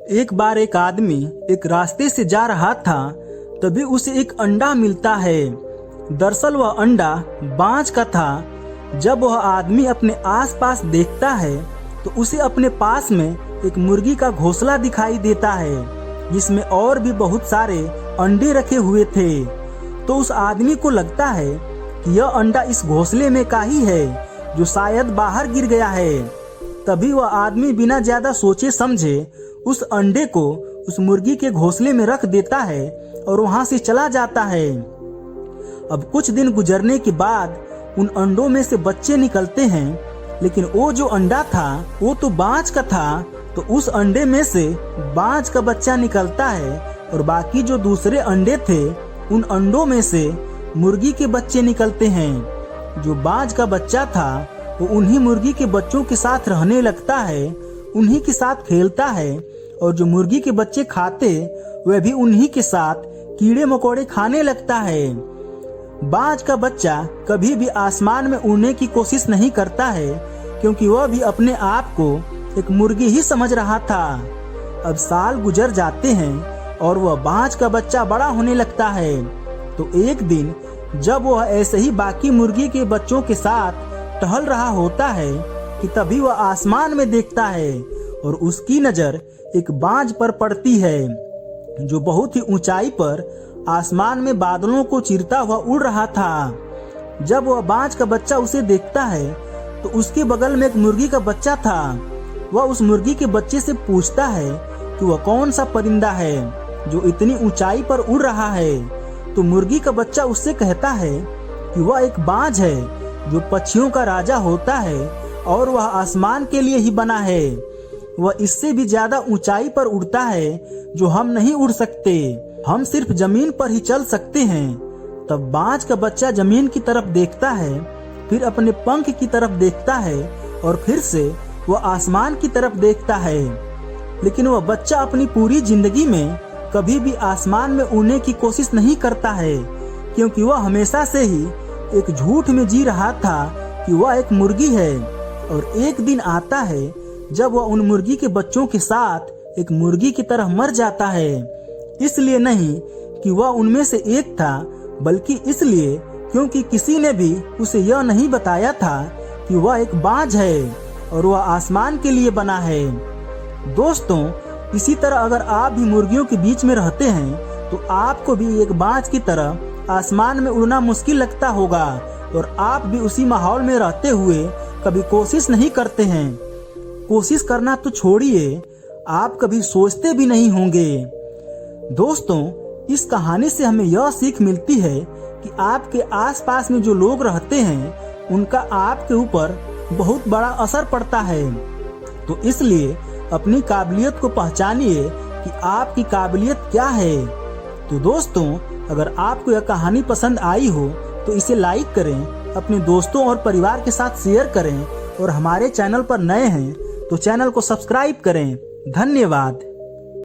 एक बार एक आदमी एक रास्ते से जा रहा था, तभी उसे एक अंडा मिलता है। दरअसल वह अंडा बाज का था। जब वह आदमी अपने आसपास देखता है तो उसे अपने पास में एक मुर्गी का घोंसला दिखाई देता है, जिसमें और भी बहुत सारे अंडे रखे हुए थे। तो उस आदमी को लगता है कि यह अंडा इस घोंसले में का ही है, जो शायद बाहर गिर गया है। तभी वह आदमी बिना ज्यादा सोचे समझे उस अंडे को उस मुर्गी के घोंसले में रख देता है और वहां से चला जाता है। अब कुछ दिन गुजरने के बाद उन अंडों में से बच्चे निकलते हैं, लेकिन वो जो अंडा था वो तो बाज का था। तो उस अंडे में से बाज का बच्चा निकलता है और बाकी जो दूसरे अंडे थे उन अंडों में से मुर्गी के बच्चे निकलते हैं। जो बाज का बच्चा था वो उन्हीं मुर्गी के बच्चों के साथ रहने लगता है, उन्हीं के साथ खेलता है, और जो मुर्गी के बच्चे खाते वह भी उन्हीं के साथ कीड़े मकोड़े खाने लगता है। बाज का बच्चा कभी भी आसमान में उड़ने की कोशिश नहीं करता है, क्योंकि वह भी अपने आप को एक मुर्गी ही समझ रहा था। अब साल गुजर जाते हैं और वह बाज का बच्चा बड़ा होने लगता है। तो एक दिन जब वह ऐसे ही बाकी मुर्गी के बच्चों के साथ टहल रहा होता है कि तभी वह आसमान में देखता है और उसकी नजर एक बाज पर पड़ती है, जो बहुत ही ऊंचाई पर आसमान में बादलों को चीरता हुआ उड़ रहा था। जब वह बाज का बच्चा उसे देखता है तो उसके बगल में एक मुर्गी का बच्चा था। वह उस मुर्गी के बच्चे से पूछता है कि वह कौन सा परिंदा है जो इतनी ऊंचाई पर उड़ रहा है। तो मुर्गी का बच्चा उससे कहता है कि वह एक बाज है जो पक्षियों का राजा होता है और वह आसमान के लिए ही बना है। वह इससे भी ज्यादा ऊंचाई पर उड़ता है जो हम नहीं उड़ सकते, हम सिर्फ जमीन पर ही चल सकते हैं। तब बाज का बच्चा जमीन की तरफ देखता है, फिर अपने पंख की तरफ देखता है और फिर से वह आसमान की तरफ देखता है। लेकिन वह बच्चा अपनी पूरी जिंदगी में कभी भी आसमान में उड़ने की कोशिश नहीं करता है, क्योंकि वह हमेशा से ही एक झूठ में जी रहा था कि वह एक मुर्गी है। और एक दिन आता है जब वह उन मुर्गी के बच्चों के साथ एक मुर्गी की तरह मर जाता है। इसलिए नहीं कि वह उनमें से एक था, बल्कि इसलिए क्योंकि किसी ने भी उसे यह नहीं बताया था कि वह एक बाज है और वह आसमान के लिए बना है। दोस्तों, इसी तरह अगर आप भी मुर्गियों के बीच में रहते हैं तो आपको भी एक बाज की तरह आसमान में उड़ना मुश्किल लगता होगा और आप भी उसी माहौल में रहते हुए कभी कोशिश नहीं करते हैं। कोशिश करना तो छोड़िए, आप कभी सोचते भी नहीं होंगे। दोस्तों, इस कहानी से हमें यह सीख मिलती है कि आपके आसपास में जो लोग रहते हैं उनका आपके ऊपर बहुत बड़ा असर पड़ता है। तो इसलिए अपनी काबिलियत को पहचानिए कि आपकी काबिलियत क्या है। तो दोस्तों, अगर आपको यह कहानी पसंद आई हो तो इसे लाइक करें, अपने दोस्तों और परिवार के साथ शेयर करें, और हमारे चैनल पर नए हैं तो चैनल को सब्सक्राइब करें। धन्यवाद।